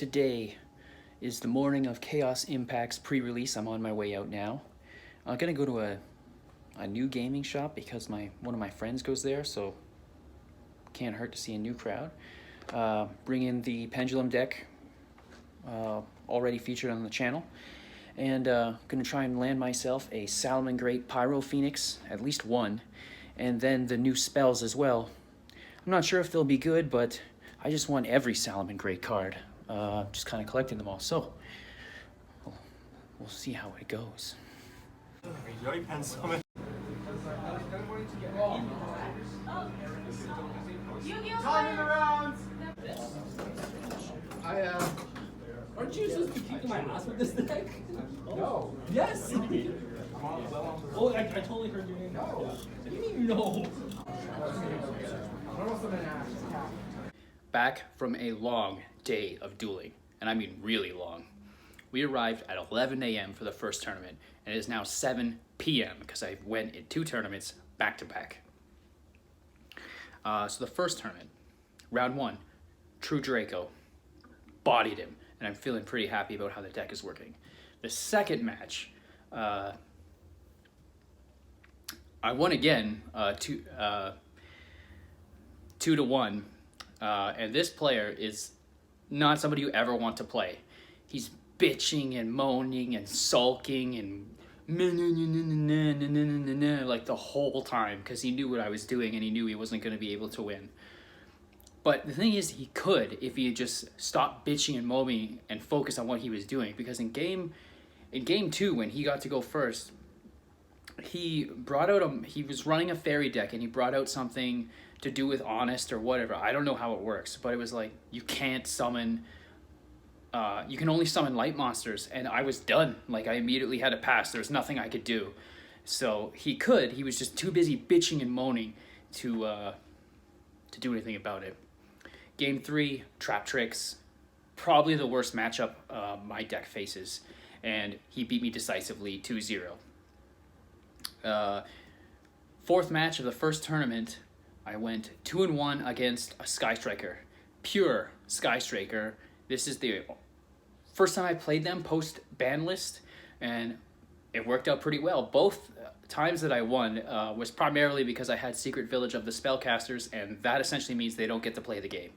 today is the morning of Chaos Impact's pre-release. I'm on my way out now. I'm gonna go to a new gaming shop because one of my friends goes there, so can't hurt to see a new crowd. Bring in the Pendulum deck, already featured on the channel, and gonna try and land myself a Salamangreat Pyro Phoenix, at least one, and then the new spells as well. I'm not sure if they'll be good, but I just want every Salamangreat card. Just kind of collecting them all, so we'll see how it goes. Yu-Gi-Leoh! Aren't you supposed to be kicking my ass with this deck? No. Yes! Oh, I totally heard your name. No. What do you mean no? Back from a long day of dueling, and I mean really long. We arrived at 11 a.m. for the first tournament, and it is now 7 p.m. because I went in 2 tournaments back to back. So the first tournament, round 1, True Draco, bodied him, and I'm feeling pretty happy about how the deck is working. The second match, I won again, 2-1, and this player is not somebody you ever want to play. He's bitching and moaning and sulking and like the whole time because he knew what I was doing and he knew he wasn't going to be able to win. But the thing is, he could if he just stopped bitching and moaning and focus on what he was doing. Because in game 2, when he got to go first, he brought out he was running a fairy deck and he brought out something to do with honest or whatever. I don't know how it works, but it was like you can't summon. You can only summon light monsters, and I was done. Like, I immediately had to pass. There was nothing I could do. So he was just too busy bitching and moaning to do anything about it. Game 3, Trap Tricks, probably the worst matchup my deck faces, and he beat me decisively 2-0. Fourth match of the first tournament, I went 2-1 against a Sky Striker, pure Sky Striker. This is the first time I played them post ban list, and it worked out pretty well. Both times that I won was primarily because I had Secret Village of the Spellcasters, and that essentially means they don't get to play the game.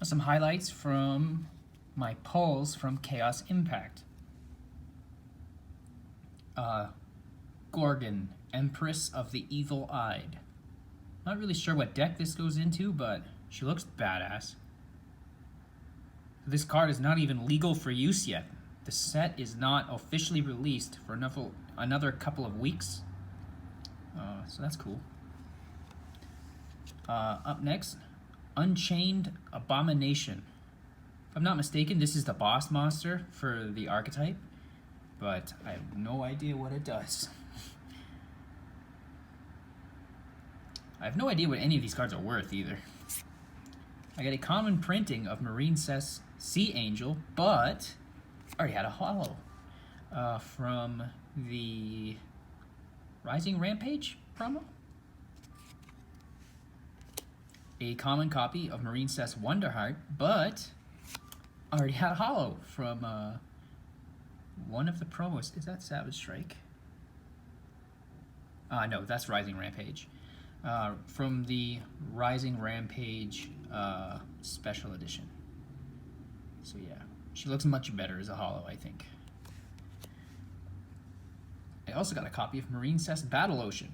Some highlights from my polls from Chaos Impact. Gorgon, Empress of the Evil-Eyed. Not really sure what deck this goes into, but she looks badass. This card is not even legal for use yet. The set is not officially released for another couple of weeks. So that's cool. Up next, Unchained Abomination. If I'm not mistaken, this is the boss monster for the archetype, but I have no idea what it does. I have no idea what any of these cards are worth either. I got a common printing of Marine Cess Sea Angel, but I already had a holo from the Rising Rampage promo. A common copy of Marine Cess Wonderheart, but I already had a holo from one of the promos. Is that Savage Strike? No, that's Rising Rampage. From the Rising Rampage Special Edition. So yeah, she looks much better as a holo, I think. I also got a copy of Marine Cess Battle Ocean,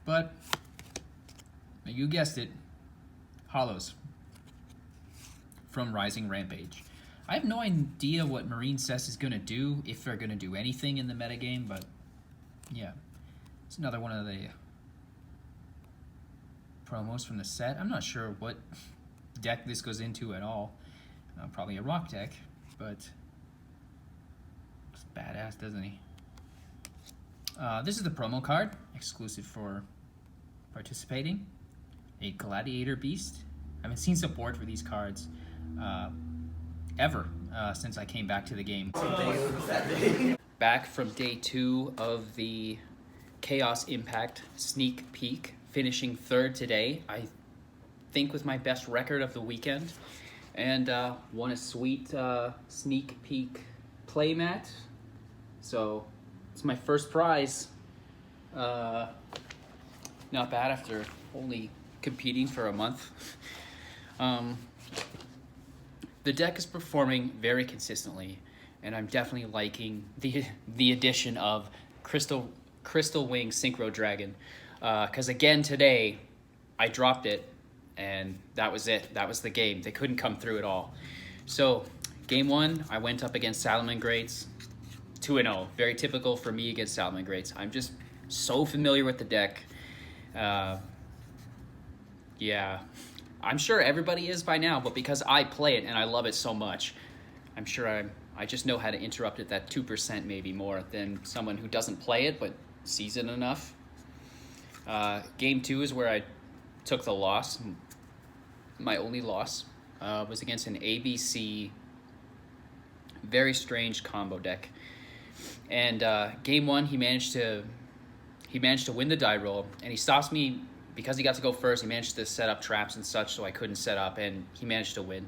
but you guessed it, holos from Rising Rampage. I have no idea what Marine Cess is gonna do, if they're gonna do anything in the metagame, but yeah, it's another one of the promos from the set. I'm not sure what deck this goes into at all. Probably a rock deck, but it's badass, doesn't he? This is the promo card, exclusive for participating. A Gladiator Beast. I haven't seen support for these cards ever since I came back to the game. Back from day 2 of the Chaos Impact sneak peek, finishing 3rd today. I think with my best record of the weekend. and won a sweet sneak peek playmat. So it's my first prize. Not bad after only competing for a month. The deck is performing very consistently, and I'm definitely liking the addition of Crystal Wing Synchro Dragon. Because again today, I dropped it, and that was it. That was the game. They couldn't come through at all. So game 1, I went up against Salamangreats, 2-0. Very typical for me against Salamangreats. I'm just so familiar with the deck. Yeah, I'm sure everybody is by now, but because I play it and I love it so much, I'm sure I just know how to interrupt it that 2% maybe more than someone who doesn't play it but sees it enough. Game 2 is where I took the loss. My only loss was against an ABC, very strange combo deck. And game 1, he managed to win the die roll, and he stops me because he got to go first. He managed to set up traps and such, so I couldn't set up, and he managed to win.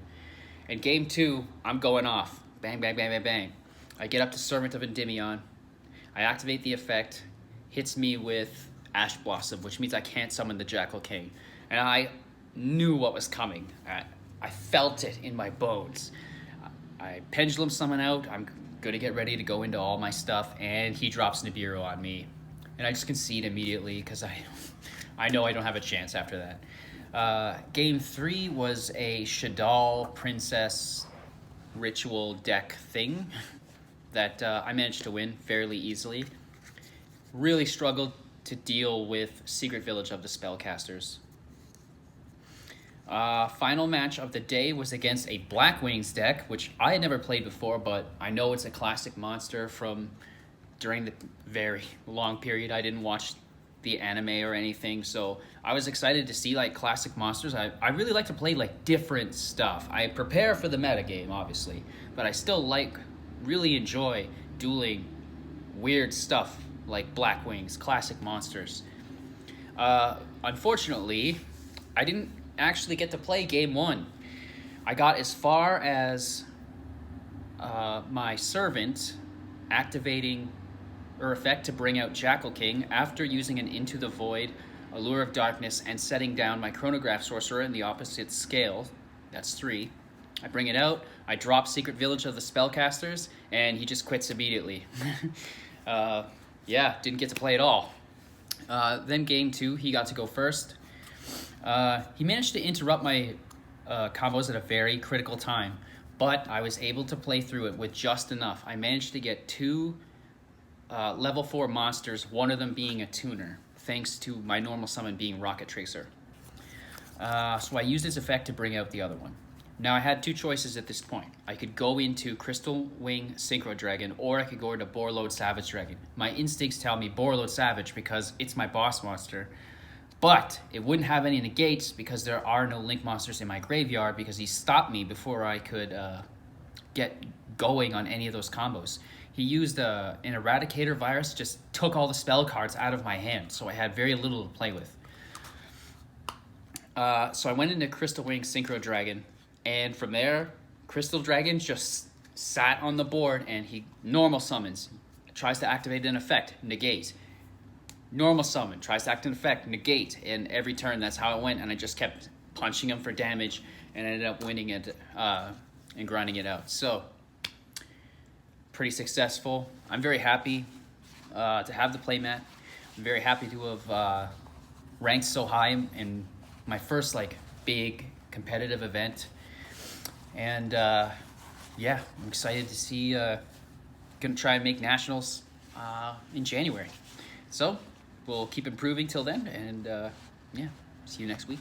And game 2, I'm going off. Bang, bang, bang, bang, bang. I get up to Servant of Endymion. I activate the effect, hits me with Ash Blossom, which means I can't summon the Jackal King. And I knew what was coming. I felt it in my bones. I Pendulum Summon out. I'm going to get ready to go into all my stuff, and he drops Nibiru on me. And I just concede immediately because I know I don't have a chance after that. Game 3 was a Shadal Princess ritual deck thing that I managed to win fairly easily. Really struggled to deal with Secret Village of the Spellcasters. Final match of the day was against a Black Wings deck, which I had never played before, but I know it's a classic monster from during the very long period I didn't watch the anime or anything, so I was excited to see like classic monsters. I really like to play like different stuff. I prepare for the metagame, obviously, but I still really enjoy dueling weird stuff like Black Wings, classic monsters. Unfortunately, I didn't actually get to play game 1. I got as far as my Servant activating her effect to bring out Jackal King after using an Into the Void, Allure of Darkness, and setting down my Chronograph Sorcerer in the opposite scale. That's 3. I bring it out, I drop Secret Village of the Spellcasters, and he just quits immediately. Yeah, didn't get to play at all. Then game 2, he got to go first. He managed to interrupt my combos at a very critical time, but I was able to play through it with just enough. I managed to get 2 level 4 monsters, one of them being a tuner, thanks to my normal summon being Rocket Tracer. So I used his effect to bring out the other one. Now I had 2 choices at this point. I could go into Crystal Wing Synchro Dragon, or I could go into Borreload Savage Dragon. My instincts tell me Borreload Savage because it's my boss monster, but it wouldn't have any negates because there are no link monsters in my graveyard because he stopped me before I could get going on any of those combos. He used an Eradicator Virus, just took all the spell cards out of my hand, so I had very little to play with. So I went into Crystal Wing Synchro Dragon, and from there, Crystal Dragon just sat on the board, and he normal summons, tries to activate an effect, negate. Normal summon, tries to activate an effect, negate, and every turn that's how it went, and I just kept punching him for damage, and ended up winning it and grinding it out. So, pretty successful. I'm very happy to have the playmat. I'm very happy to have ranked so high in my first like big competitive event. And yeah, I'm excited to see, gonna try and make nationals in January. So we'll keep improving till then, and yeah, see you next week.